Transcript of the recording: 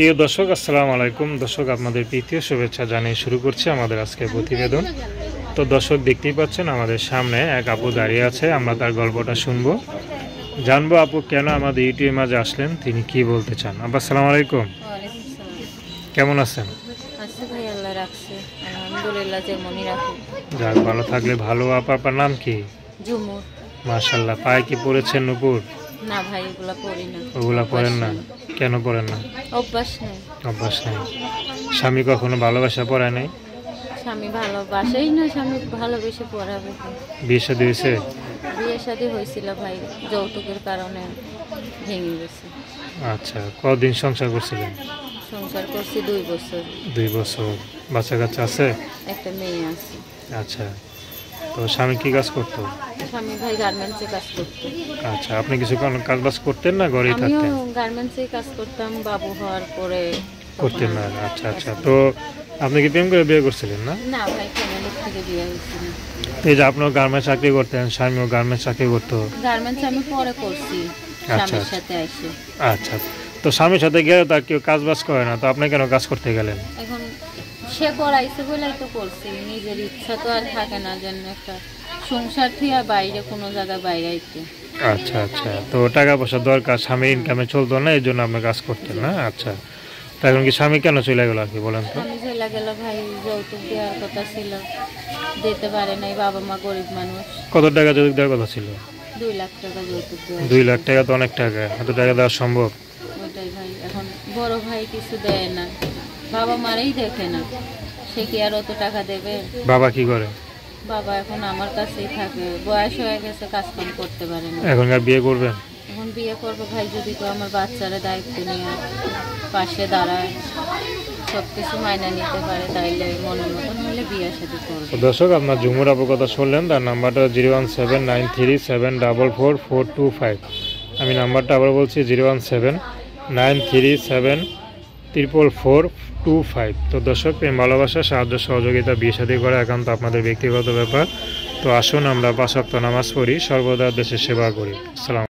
প্রিয় দর্শক, আসসালামু আলাইকুম। দর্শক, আপনাদের প্রীতীয় শুভেচ্ছা জানিয়ে শুরু করছি আমাদের আজকের প্রতিবেদন। তো দর্শক, দেখতেই পাচ্ছেন আমাদের সামনে এক আপু দাঁড়িয়ে আছে। আমরা তার গল্পটা শুনবো, জানবো আপু কেন আমাদের ইউটিউবের মাঝে আসলেন, তিনি কি বলতে চান। আপু আসসালামু আলাইকুম, কেমন আছেন? যাক, ভালো থাকলে ভালো। আপনার নাম কি? ঝুমুর। মাশাআল্লাহ। পায়ে কি পরেছেন নূপুর? না ভাই, ওগুলা পড়ি না। ওগুলা পরেন না? কেন পরেন না? অভ্যাস নেই। অভ্যাস নেই। স্বামী কখনো ভালোবাসা পড়ায় নাই? স্বামী ভালোবাসেই না, স্বামী ভালোবেসে পড়াবে। বিয়ে শাদী হয়েছে? বিয়ে শাদী হয়েছিল ভাই, যৌতুকের কারণে ভেঙে গেছে। আচ্ছা, কতদিন সংসার করছিলেন? সংসার করছি 2 বছর। 2 বছর। বাচ্চা কাচ্চা আছে? একটা মেয়ে আছে। আচ্ছা, তো স্বামী কি কাজ করতো? স্বামী ভাই গার্মেন্টসে কাজ করতো। আচ্ছা, আপনি কিছু কাজ বাজ করতেন না ঘরেই থাকতেন? আমিও গার্মেন্টসে কাজ করতাম, বাবু হওয়ার পরে করতেন না? আচ্ছা আচ্ছা, তো আপনি কি প্রেম করে বিয়ে করছিলেন না? না ভাই, ফ্যামিলি থেকে বিয়ে হয়েছিল। এই যে আপনার গার্মেন্টস চাকরি করতেন, স্বামীও গার্মেন্টস চাকরি করতো? গার্মেন্টস আমি পরে করছি স্বামীর সাথে এসে। আচ্ছা, তো স্বামীর সাথে গেলে তার কেউ কাজ বাজ করে না, তো আপনি কেন কাজ করতে গেলেন? এখন সে করাইছে বলেই তো করছি, নিজের ইচ্ছা তো আর থাকে না যেন একটা সংসার থেকে বাইরে কোনো জায়গায় বাইরে আইতে। আচ্ছা আচ্ছা, তো টাকা পয়সা দরকার, স্বামীর ইনকামে চলতো না, এই জন্য আপনি কাজ করতেন না? আচ্ছা, তা এখন কি স্বামী কেন চলে গেল আর কি বলেন তো? আমি চলে গেল ভাই, যৌতুক দেওয়ার কথা ছিল, দিতে পারে নাই। বাবা মা গরিব মানুষ। কত টাকা যৌতুক দেওয়ার কথা ছিল? 2 লাখ টাকা যৌতুক দেওয়া। 2 লাখ টাকা তো অনেক টাকা, এত টাকা দেওয়া সম্ভব? ওটাই ভাই, এখন বড় ভাই কিছু দেয় না, বাবা মারেই দেখে না, সে কি আর অত টাকা দেবে? বাবা কি করে? বাবা এখন আমার কাছেই থাকে, বয়স হয়ে গেছে, কাজকাম করতে পারে না। এখন আর বিয়ে করবেন? এখন বিয়ে করবো ভাই, যদি তো আমার বাচ্চারা দায়িত্ব নিয়ে পাশে দাঁড়ায়, সব কিছু মাইনা নিতে পারে, তাইলে মনের মতন হলে বিয়ে সাথে করবো। দর্শক, আপনার ঝুমুর আপু কথা শুনলেন। তার নাম্বারটা 01793742425। আমি নাম্বারটা আবার বলছি, 01793742425। তো দর্শক, প্রেম ভালোবাসা, সাহায্য সহযোগিতা, বিয়ে শাদী করা একান্ত আপনাদের ব্যক্তিগত ব্যাপার। তো আসুন আমরা 5 ওয়াক্ত নামাজ পড়ি, সর্বদা দেশের সেবা করি। আসসালাম।